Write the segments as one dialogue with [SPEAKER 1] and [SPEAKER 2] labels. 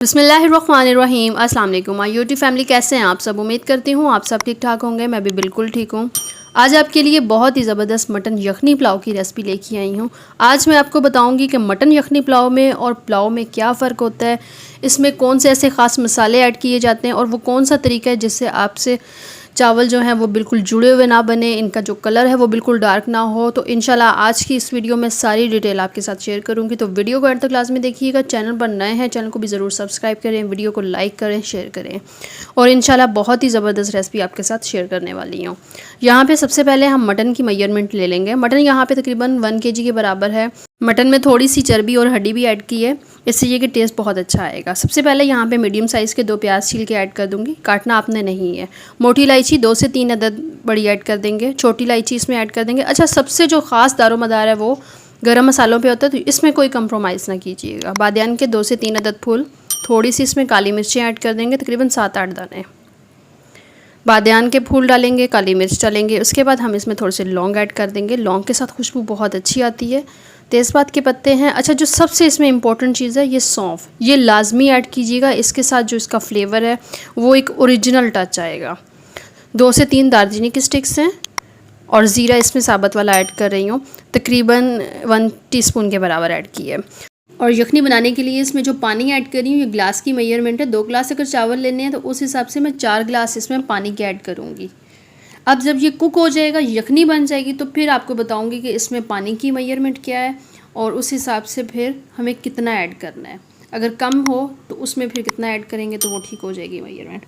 [SPEAKER 1] बिस्मिल्लाहिर्रहमानिर्रहीम। अस्सलाम वालेकुम माय यूट्यूब फैमिली, कैसे हैं आप सब। उम्मीद करती हूँ आप सब ठीक ठाक होंगे। मैं भी बिल्कुल ठीक हूँ। आज आपके लिए बहुत ही ज़बरदस्त मटन यखनी पुलाव की रेसिपी लेके आई हूँ। आज मैं आपको बताऊँगी कि मटन यखनी पुलाव में और पुलाव में क्या फ़र्क होता है, इसमें कौन से ऐसे ख़ास मसाले ऐड किए जाते हैं और वो कौन सा तरीका है जिससे आपसे चावल जो हैं वो बिल्कुल जुड़े हुए ना बने, इनका जो कलर है वो बिल्कुल डार्क ना हो। तो इंशाल्लाह आज की इस वीडियो में सारी डिटेल आपके साथ शेयर करूंगी। तो वीडियो को एंड तक लाजमी देखिएगा। चैनल पर नए हैं, चैनल को भी ज़रूर सब्सक्राइब करें, वीडियो को लाइक करें, शेयर करें और इंशाल्लाह बहुत ही ज़बरदस्त रेसिपी आपके साथ शेयर करने वाली हूँ। यहाँ पे सबसे पहले हम मटन की मेजरमेंट ले लेंगे। मटन यहाँ पे तकरीबन 1 kg के बराबर है। मटन में थोड़ी सी चर्बी और हड्डी भी ऐड की है, इससे ये कि टेस्ट बहुत अच्छा आएगा। सबसे पहले यहाँ पे मीडियम साइज़ के 2 प्याज छील के ऐड कर दूँगी, काटना आपने नहीं है। मोटी इलायची 2 से 3 अदद बड़ी ऐड कर देंगे, छोटी इलायची इसमें ऐड कर देंगे। अच्छा, सबसे जो ख़ास दारोमदार है वो गरम मसालों पे होता है, तो इसमें कोई कंप्रोमाइज़ ना कीजिएगा। बादियान के 2 से 3 अदद फूल, थोड़ी सी इसमें काली मिर्चें ऐड कर देंगे, तकरीबन 7-8 दाने बादियान के फूल डालेंगे, काली मिर्च डालेंगे। उसके बाद हम इसमें थोड़े से लौंग ऐड कर देंगे, लौंग के साथ खुशबू बहुत अच्छी आती है। तेज़पात के पत्ते हैं। अच्छा, जो सबसे इसमें इम्पॉर्टेंट चीज़ है ये सौंफ, ये लाजमी ऐड कीजिएगा। इसके साथ जो इसका फ्लेवर है वो एक ओरिजिनल टच आएगा। 2 से 3 दालचीनी की स्टिक्स हैं और ज़ीरा इसमें साबुत वाला ऐड कर रही हूँ, तकरीबन 1 टीस्पून के बराबर ऐड की है। और यखनी बनाने के लिए इसमें जो पानी ऐड कर रही हूँ ये ग्लास की मेजरमेंट है। 2 गिलास अगर चावल लेने हैं तो उस हिसाब से मैं 4 गिलास इसमें पानी के ऐड करूँगी। अब जब ये कुक हो जाएगा, यखनी बन जाएगी, तो फिर आपको बताऊँगी कि इसमें पानी की मेजरमेंट क्या है और उस हिसाब से फिर हमें कितना ऐड करना है। अगर कम हो तो उसमें फिर कितना ऐड करेंगे तो वो ठीक हो जाएगी मेजरमेंट।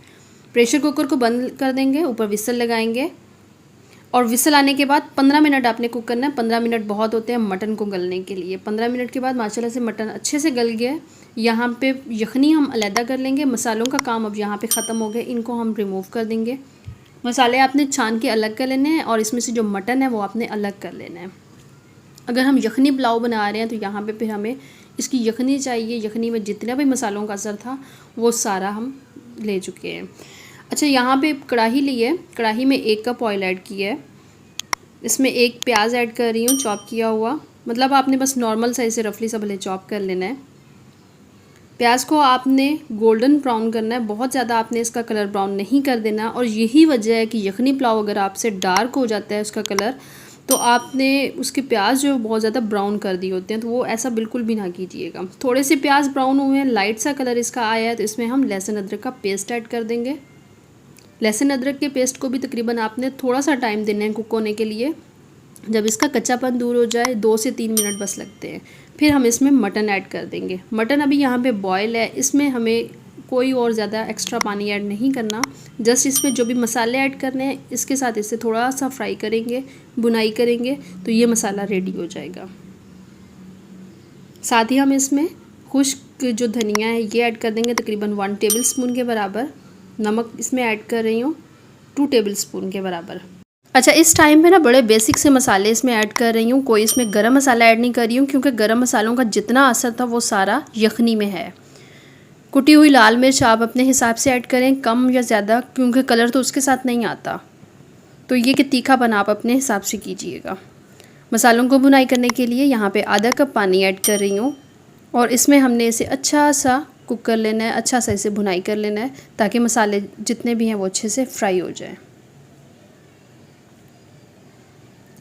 [SPEAKER 1] प्रेशर कुकर को बंद कर देंगे, ऊपर विसल लगाएंगे और विसल आने के बाद 15 मिनट आपने कुक करना है। 15 मिनट बहुत होते हैं मटन को गलने के लिए। 15 मिनट के बाद माशाल्लाह से मटन अच्छे से गल गया। यहाँ पे यखनी हम अलहदा कर लेंगे। मसालों का काम अब यहाँ पे ख़त्म हो गया, इनको हम रिमूव कर देंगे। मसाले आपने छान के अलग कर लेने हैं और इसमें से जो मटन है वो आपने अलग कर लेना है। अगर हम यखनी पुलाव बना रहे हैं तो यहाँ पे फिर हमें इसकी यखनी चाहिए। यखनी में जितना भी मसालों का असर था वो सारा हम ले चुके हैं। अच्छा, यहाँ पे कढ़ाई ली है, कढ़ाई में 1 कप ऑयल ऐड किया है। इसमें 1 प्याज ऐड कर रही हूँ, चॉप किया हुआ। मतलब आपने बस नॉर्मल साइज से रफली सा भले चॉप कर लेना है। प्याज को आपने गोल्डन ब्राउन करना है, बहुत ज़्यादा आपने इसका कलर ब्राउन नहीं कर देना। और यही वजह है कि यखनी पुलाव अगर आपसे डार्क हो जाता है उसका कलर, तो आपने उसके प्याज जो बहुत ज़्यादा ब्राउन कर दिए होते हैं, तो वो ऐसा बिल्कुल भी ना कीजिएगा। थोड़े से प्याज ब्राउन हुए हैं, लाइट सा कलर इसका आया है, तो इसमें हम लहसुन अदरक का पेस्ट ऐड कर देंगे। लहसुन अदरक के पेस्ट को भी तकरीबन आपने थोड़ा सा टाइम देना है कुक होने के लिए। जब इसका कच्चापन दूर हो जाए, 2 से 3 मिनट बस लगते हैं, फिर हम इसमें मटन ऐड कर देंगे। मटन अभी यहाँ पे बॉयल है, इसमें हमें कोई और ज़्यादा एक्स्ट्रा पानी ऐड नहीं करना। जस्ट इसमें जो भी मसाले ऐड करने हैं इसके साथ इसे थोड़ा सा फ्राई करेंगे, बुनाई करेंगे, तो ये मसाला रेडी हो जाएगा। साथ ही हम इसमें खुश्क जो धनिया है ये ऐड कर देंगे, तकरीबन 1 टेबल स्पून के बराबर। नमक इसमें ऐड कर रही हूँ 2 टेबल स्पून के बराबर। अच्छा, इस टाइम पे ना बड़े बेसिक से मसाले इसमें ऐड कर रही हूँ, कोई इसमें गरम मसाला ऐड नहीं कर रही हूँ, क्योंकि गरम मसालों का जितना असर था वो सारा यखनी में है। कुटी हुई लाल मिर्च आप अपने हिसाब से ऐड करें, कम या ज़्यादा, क्योंकि कलर तो उसके साथ नहीं आता। तो ये कि तीखापन आप अपने हिसाब से कीजिएगा। मसालों को भुनाई करने के लिए यहाँ पे आधा कप पानी ऐड कर रही हूँ और इसमें हमने इसे अच्छा सा कुक कर लेना है, अच्छा सा इसे भुनाई कर लेना है, ताकि मसाले जितने भी हैं वो अच्छे से फ्राई हो जाए।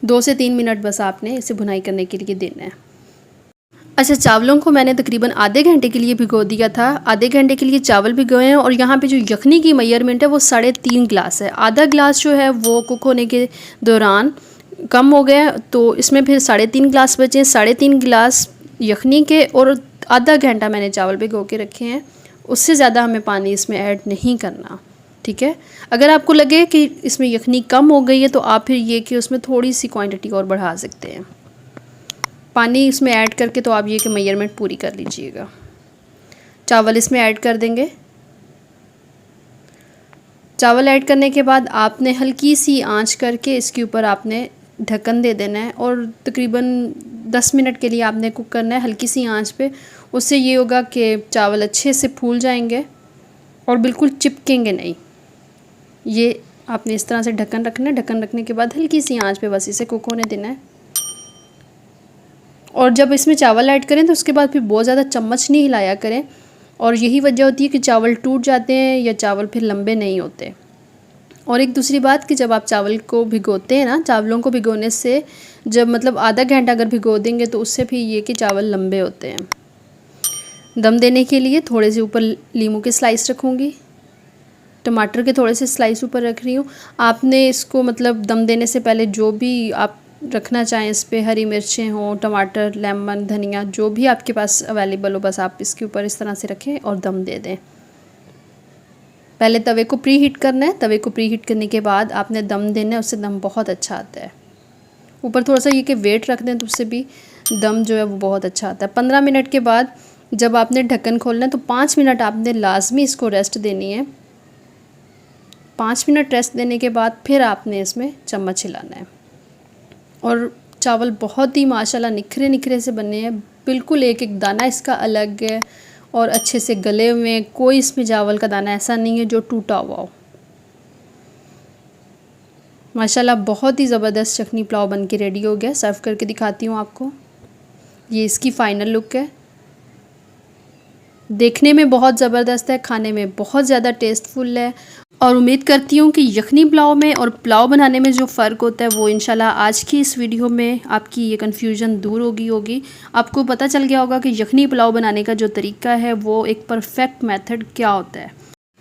[SPEAKER 1] 2 से 3 मिनट बस आपने इसे भुनाई करने के लिए देना है। अच्छा, चावलों को मैंने तकरीबन आधे घंटे के लिए भिगो दिया था। आधे घंटे के लिए चावल भिगोए हैं और यहाँ पे जो यखनी की मेजरमेंट है वो 3.5 गिलास है। आधा गिलास जो है वो कुक होने के दौरान कम हो गया, तो इसमें फिर 3.5 गिलास बचे। 3.5 गिलास यखनी के और आधा घंटा मैंने चावल भिगो के रखे हैं। उससे ज़्यादा हमें पानी इसमें ऐड नहीं करना, ठीक है। अगर आपको लगे कि इसमें यखनी कम हो गई है तो आप फिर ये कि उसमें थोड़ी सी क्वांटिटी और बढ़ा सकते हैं पानी इसमें ऐड करके। तो आप ये कि मेजरमेंट पूरी कर लीजिएगा। चावल इसमें ऐड कर देंगे। चावल ऐड करने के बाद आपने हल्की सी आंच करके इसके ऊपर आपने ढक्कन दे देना है और तकरीबन 10 मिनट के लिए आपने कुक करना है हल्की सी आंच पे। उससे ये होगा कि चावल अच्छे से फूल जाएंगे और बिल्कुल चिपकेंगे नहीं। ये आपने इस तरह से ढक्कन रखना है। ढक्कन रखने के बाद हल्की सी आंच पे बस इसे कुक होने देना है। और जब इसमें चावल ऐड करें तो उसके बाद फिर बहुत ज़्यादा चम्मच नहीं हिलाया करें और यही वजह होती है कि चावल टूट जाते हैं या चावल फिर लंबे नहीं होते। और एक दूसरी बात कि जब आप चावल को भिगोते हैं ना, चावलों को भिगोने से जब मतलब आधा घंटा अगर भिगो देंगे तो उससे भी ये कि चावल लंबे होते हैं। दम देने के लिए थोड़े से ऊपर लीमू के स्लाइस रखूँगी, टमाटर के थोड़े से स्लाइस ऊपर रख रही हूँ। आपने इसको मतलब दम देने से पहले जो भी आप रखना चाहें इस पर, हरी मिर्चें हों, टमाटर, लेमन, धनिया, जो भी आपके पास अवेलेबल हो, बस आप इसके ऊपर इस तरह से रखें और दम दे दें। पहले तवे को प्री हीट करना है, तवे को प्री हीट करने के बाद आपने दम देना है, उससे दम बहुत अच्छा आता है। ऊपर थोड़ा सा ये कि वेट रख दें तो उससे भी दम जो है वो बहुत अच्छा आता है। 15 मिनट के बाद जब आपने ढक्कन खोलना है तो 5 मिनट आपने लाजमी इसको रेस्ट देनी है। 5 मिनट रेस्ट देने के बाद फिर आपने इसमें चम्मच हिलाना है। और चावल बहुत ही माशाल्लाह निखरे निखरे से बने हैं, बिल्कुल एक एक दाना इसका अलग है और अच्छे से गले हुए हैं। कोई इसमें चावल का दाना ऐसा नहीं है जो टूटा हुआ हो। माशाल्लाह बहुत ही ज़बरदस्त यखनी पुलाव बन के रेडी हो गया। सर्व करके दिखाती हूँ आपको। ये इसकी फ़ाइनल लुक है। देखने में बहुत ज़बरदस्त है, खाने में बहुत ज़्यादा टेस्टफुल है। और उम्मीद करती हूँ कि यखनी पुलाव में और पुलाव बनाने में जो फ़र्क होता है वो इंशाल्लाह आज की इस वीडियो में आपकी ये कन्फ्यूजन दूर होगी। आपको पता चल गया होगा कि यखनी पुलाव बनाने का जो तरीका है वो एक परफेक्ट मेथड क्या होता है।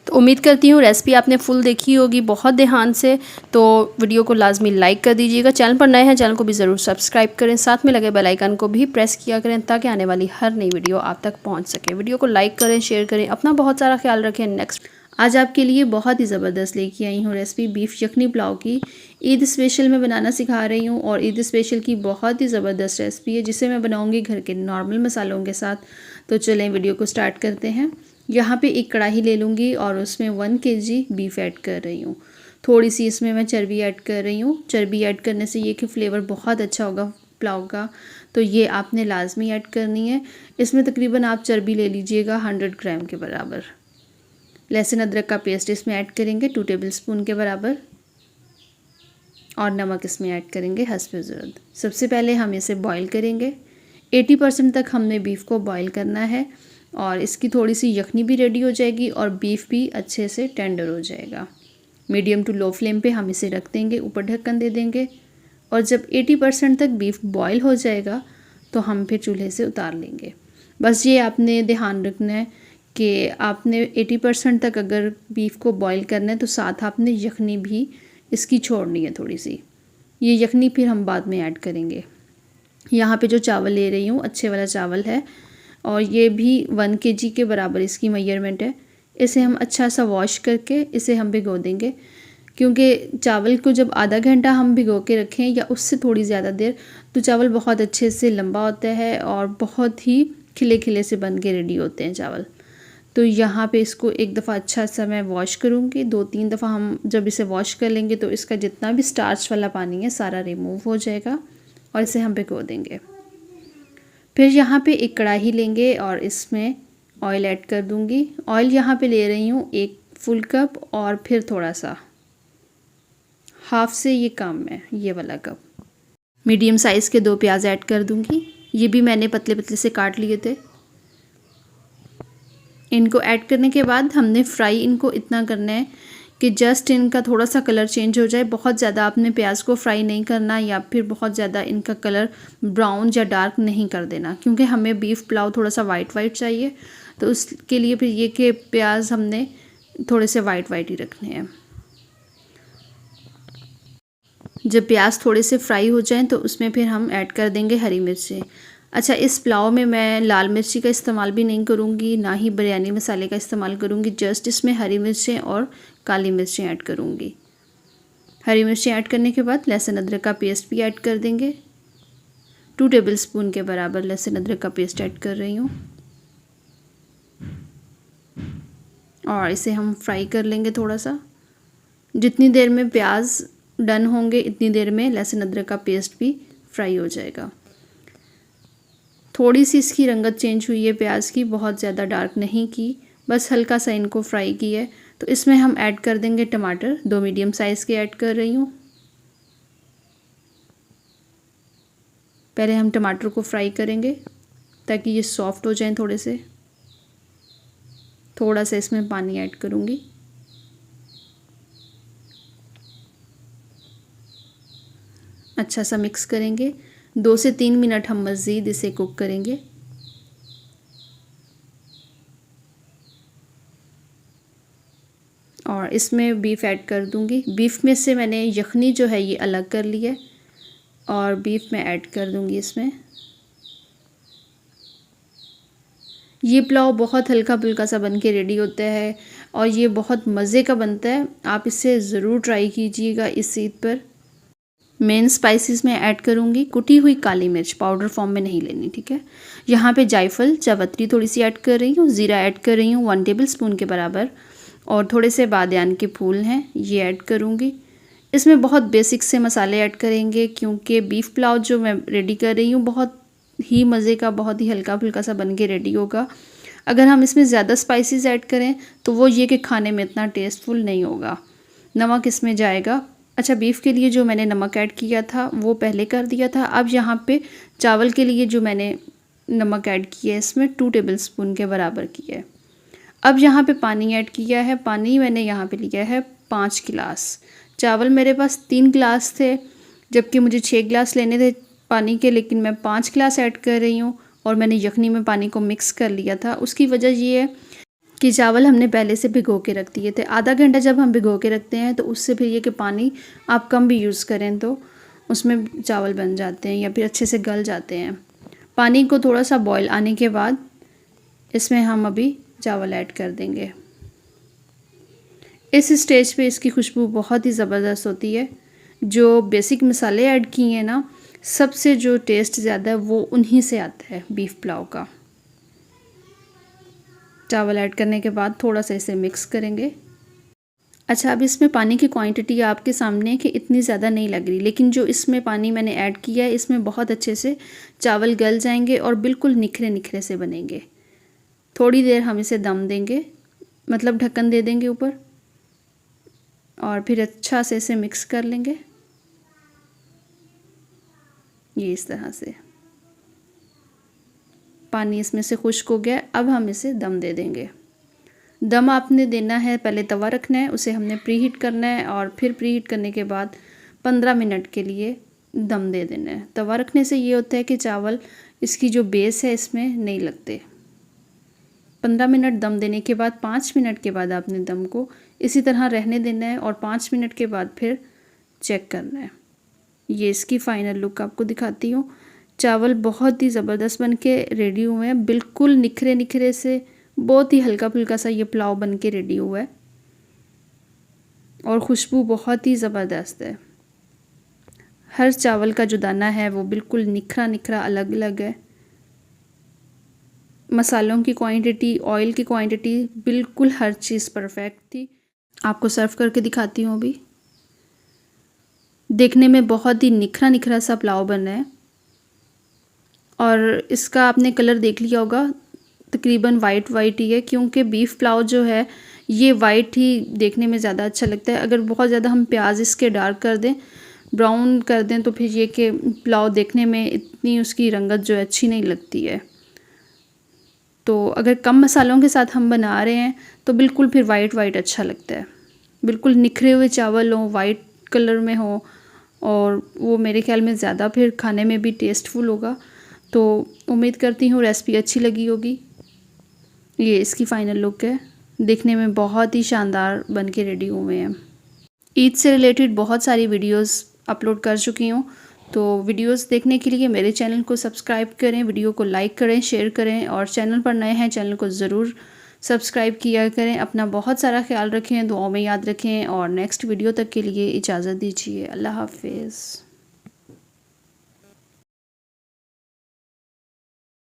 [SPEAKER 1] तो उम्मीद करती हूँ रेसिपी आपने फुल देखी होगी बहुत ध्यान से। तो वीडियो को लाजमी लाइक कर दीजिएगा। चैनल पर नए हैं चैनल को भी ज़रूर सब्सक्राइब करें, साथ में लगे बेल आइकन को भी प्रेस किया करें ताकि आने वाली हर नई वीडियो आप तक पहुँच सके। वीडियो को लाइक करें, शेयर करें, अपना बहुत सारा ख्याल रखें। नेक्स्ट आज आपके लिए बहुत ही ज़बरदस्त लेके आई हूँ रेसिपी बीफ यखनी पुलाव की। ईद स्पेशल में बनाना सिखा रही हूँ और ईद स्पेशल की बहुत ही ज़बरदस्त रेसिपी है जिसे मैं बनाऊँगी घर के नॉर्मल मसालों के साथ। तो चलें वीडियो को स्टार्ट करते हैं। यहाँ पे एक कढ़ाई ले लूँगी और उसमें 1 kg बीफ ऐड कर रही हूँ। थोड़ी सी इसमें मैं चर्बी ऐड कर रही हूँ। चर्बी ऐड करने से ये कि फ्लेवर बहुत अच्छा होगा पुलाव का, तो ये आपने लाजमी ऐड करनी है। इसमें तकरीबन आप चर्बी ले लीजिएगा 100 ग्राम के बराबर। लहसुन अदरक का पेस्ट इसमें ऐड करेंगे 2 टेबलस्पून के बराबर और नमक इसमें ऐड करेंगे हस्बे ज़रूरत। सबसे पहले हम इसे बॉईल करेंगे। 80% तक हमने बीफ को बॉईल करना है और इसकी थोड़ी सी यखनी भी रेडी हो जाएगी और बीफ भी अच्छे से टेंडर हो जाएगा। मीडियम टू लो फ्लेम पे हम इसे रख देंगे, ऊपर ढक्कन दे देंगे और जब 80% तक बीफ बॉईल हो जाएगा तो हम फिर चूल्हे से उतार लेंगे। बस ये आपने ध्यान रखना है कि आपने 80% तक अगर बीफ को बॉईल करना है तो साथ आपने यखनी भी इसकी छोड़नी है थोड़ी सी। ये यखनी फिर हम बाद में ऐड करेंगे। यहाँ पे जो चावल ले रही हूँ अच्छे वाला चावल है और ये भी 1 kg के बराबर इसकी मेजरमेंट है। इसे हम अच्छा सा वॉश करके इसे हम भिगो देंगे, क्योंकि चावल को जब आधा घंटा हम भिगो के रखें या उससे थोड़ी ज़्यादा देर तो चावल बहुत अच्छे से लंबा होता है और बहुत ही खिले खिले से बन के रेडी होते हैं चावल। तो यहाँ पे इसको एक दफ़ा अच्छा सा मैं वॉश करूँगी। 2-3 दफ़ा हम जब इसे वॉश कर लेंगे तो इसका जितना भी स्टार्च वाला पानी है सारा रिमूव हो जाएगा और इसे हम भिगो देंगे। फिर यहाँ पे एक कढ़ाई लेंगे और इसमें ऑयल ऐड कर दूँगी। ऑयल यहाँ पे ले रही हूँ 1 फुल कप और फिर थोड़ा सा, हाफ से ये कम है, ये वाला कप। मीडियम साइज़ के 2 प्याज ऐड कर दूँगी। ये भी मैंने पतले पतले से काट लिए थे। इनको ऐड करने के बाद हमने फ्राई इनको इतना करना है कि जस्ट इनका थोड़ा सा कलर चेंज हो जाए। बहुत ज़्यादा आपने प्याज को फ्राई नहीं करना या फिर बहुत ज़्यादा इनका कलर ब्राउन या डार्क नहीं कर देना, क्योंकि हमें बीफ पुलाव थोड़ा सा वाइट वाइट चाहिए। तो उसके लिए फिर ये कि प्याज हमने थोड़े से वाइट वाइट ही रखने हैं। जब प्याज थोड़े से फ्राई हो जाएं तो उसमें फिर हम ऐड कर देंगे हरी मिर्चें। अच्छा, इस पुलाव में मैं लाल मिर्ची का इस्तेमाल भी नहीं करूँगी, ना ही बिरयानी मसाले का इस्तेमाल करूँगी। जस्ट इसमें हरी मिर्चें और काली मिर्चें ऐड करूँगी। हरी मिर्चें ऐड करने के बाद लहसुन अदरक का पेस्ट भी ऐड कर देंगे। 2 टेबलस्पून के बराबर लहसुन अदरक का पेस्ट ऐड कर रही हूँ और इसे हम फ्राई कर लेंगे थोड़ा सा। जितनी देर में प्याज डन होंगे इतनी देर में लहसुन अदरक का पेस्ट भी फ्राई हो जाएगा। थोड़ी सी इसकी रंगत चेंज हुई है प्याज की, बहुत ज़्यादा डार्क नहीं की, बस हल्का सा इनको फ्राई की है। तो इसमें हम ऐड कर देंगे टमाटर। 2 मीडियम साइज़ के ऐड कर रही हूँ। पहले हम टमाटर को फ्राई करेंगे ताकि ये सॉफ्ट हो जाएं थोड़े से। थोड़ा सा इसमें पानी ऐड करूँगी। अच्छा सा मिक्स करेंगे। 2 से 3 मिनट हम मज़ीद इसे कुक करेंगे। और इसमें बीफ ऐड कर दूँगी। बीफ में से मैंने यखनी जो है ये अलग कर ली है और बीफ में ऐड कर दूँगी इसमें। ये पुलाव बहुत हल्का फुल्का सा बन के रेडी होता है और ये बहुत मज़े का बनता है। आप इसे ज़रूर ट्राई कीजिएगा इस ईद पर। मेन स्पाइसेस में ऐड करूँगी कुटी हुई काली मिर्च, पाउडर फॉर्म में नहीं लेनी, ठीक है। यहाँ पे जायफल, जावित्री थोड़ी सी ऐड कर रही हूँ, ज़ीरा ऐड कर रही हूँ 1 टेबल स्पून के बराबर, और थोड़े से बादियान के फूल हैं ये ऐड करूँगी। इसमें बहुत बेसिक से मसाले ऐड करेंगे क्योंकि बीफ पुलाव जो मैं रेडी कर रही हूँ बहुत ही मज़े का, बहुत ही हल्का फुल्का सा बन के रेडी होगा। अगर हम इसमें ज़्यादा स्पाइसेस ऐड करें तो वो ये कि खाने में इतना टेस्टफुल नहीं होगा। नमक इसमें जाएगा। अच्छा, बीफ के लिए जो मैंने नमक ऐड किया था वो पहले कर दिया था। अब यहाँ पे चावल के लिए जो मैंने नमक ऐड किया है इसमें 2 टेबल स्पून के बराबर किया है। अब यहाँ पे पानी ऐड किया है। पानी मैंने यहाँ पे लिया है 5 गिलास। चावल मेरे पास 3 गिलास थे जबकि मुझे 6 गिलास लेने थे पानी के, लेकिन मैं 5 गिलास ऐड कर रही हूँ और मैंने यखनी में पानी को मिक्स कर लिया था। उसकी वजह ये है कि चावल हमने पहले से भिगो के रख दिए थे। आधा घंटा जब हम भिगो के रखते हैं तो उससे फिर ये कि पानी आप कम भी यूज़ करें तो उसमें चावल बन जाते हैं या फिर अच्छे से गल जाते हैं। पानी को थोड़ा सा बॉयल आने के बाद इसमें हम अभी चावल ऐड कर देंगे। इस स्टेज पे इसकी खुशबू बहुत ही ज़बरदस्त होती है। जो बेसिक मसाले ऐड किए हैं ना, सबसे जो टेस्ट ज़्यादा है वो उन्हीं से आता है बीफ पुलाव का। चावल ऐड करने के बाद थोड़ा सा इसे मिक्स करेंगे। अच्छा, अब इसमें पानी की क्वांटिटी आपके सामने कि इतनी ज़्यादा नहीं लग रही, लेकिन जो इसमें पानी मैंने ऐड किया है इसमें बहुत अच्छे से चावल गल जाएंगे और बिल्कुल निखरे निखरे से बनेंगे। थोड़ी देर हम इसे दम देंगे, मतलब ढक्कन दे देंगे ऊपर, और फिर अच्छा से इसे मिक्स कर लेंगे ये इस तरह से। पानी इसमें से खुश्क हो गया। अब हम इसे दम दे देंगे। दम आपने देना है, पहले तवा रखना है, उसे हमने प्रीहीट करना है और फिर प्रीहीट करने के बाद 15 मिनट के लिए दम दे देना है। तवा रखने से ये होता है कि चावल इसकी जो बेस है इसमें नहीं लगते। 15 मिनट दम देने के बाद 5 मिनट के बाद आपने दम को इसी तरह रहने देना है और 5 मिनट के बाद फिर चेक करना है। ये इसकी फ़ाइनल लुक आपको दिखाती हूँ। चावल बहुत ही ज़बरदस्त बन के रेडी हुए हैं, बिल्कुल निखरे निखरे से, बहुत ही हल्का फुल्का सा ये पुलाव बन के रेडी हुआ है और खुशबू बहुत ही ज़बरदस्त है। हर चावल का जो दाना है वो बिल्कुल निखरा निखरा अलग अलग है। मसालों की क्वांटिटी, ऑयल की क्वांटिटी, बिल्कुल हर चीज़ परफेक्ट थी। आपको सर्व करके दिखाती हूँ अभी। देखने में बहुत ही निखरा निखरा सा पुलाव बना है और इसका आपने कलर देख लिया होगा, तकरीबन वाइट वाइट ही है क्योंकि बीफ पुलाव जो है ये वाइट ही देखने में ज़्यादा अच्छा लगता है। अगर बहुत ज़्यादा हम प्याज इसके डार्क कर दें, ब्राउन कर दें, तो फिर ये कि पुलाव देखने में इतनी उसकी रंगत जो है अच्छी नहीं लगती है। तो अगर कम मसालों के साथ हम बना रहे हैं तो बिल्कुल फिर वाइट वाइट अच्छा लगता है। बिल्कुल निखरे हुए चावल हों, वाइट कलर में हो, और वो मेरे ख्याल में ज़्यादा फिर खाने में भी टेस्टफुल होगा। तो उम्मीद करती हूँ रेसिपी अच्छी लगी होगी। ये इसकी फ़ाइनल लुक है। देखने में बहुत ही शानदार बन के रेडी हुए हैं। ईद से रिलेटेड बहुत सारी वीडियोस अपलोड कर चुकी हूँ, तो वीडियोस देखने के लिए मेरे चैनल को सब्सक्राइब करें, वीडियो को लाइक करें, शेयर करें, और चैनल पर नए हैं चैनल को ज़रूर सब्सक्राइब किया करें। अपना बहुत सारा ख्याल रखें, दुआओं में याद रखें, और नेक्स्ट वीडियो तक के लिए इजाज़त दीजिए। अल्लाह हाफिज़।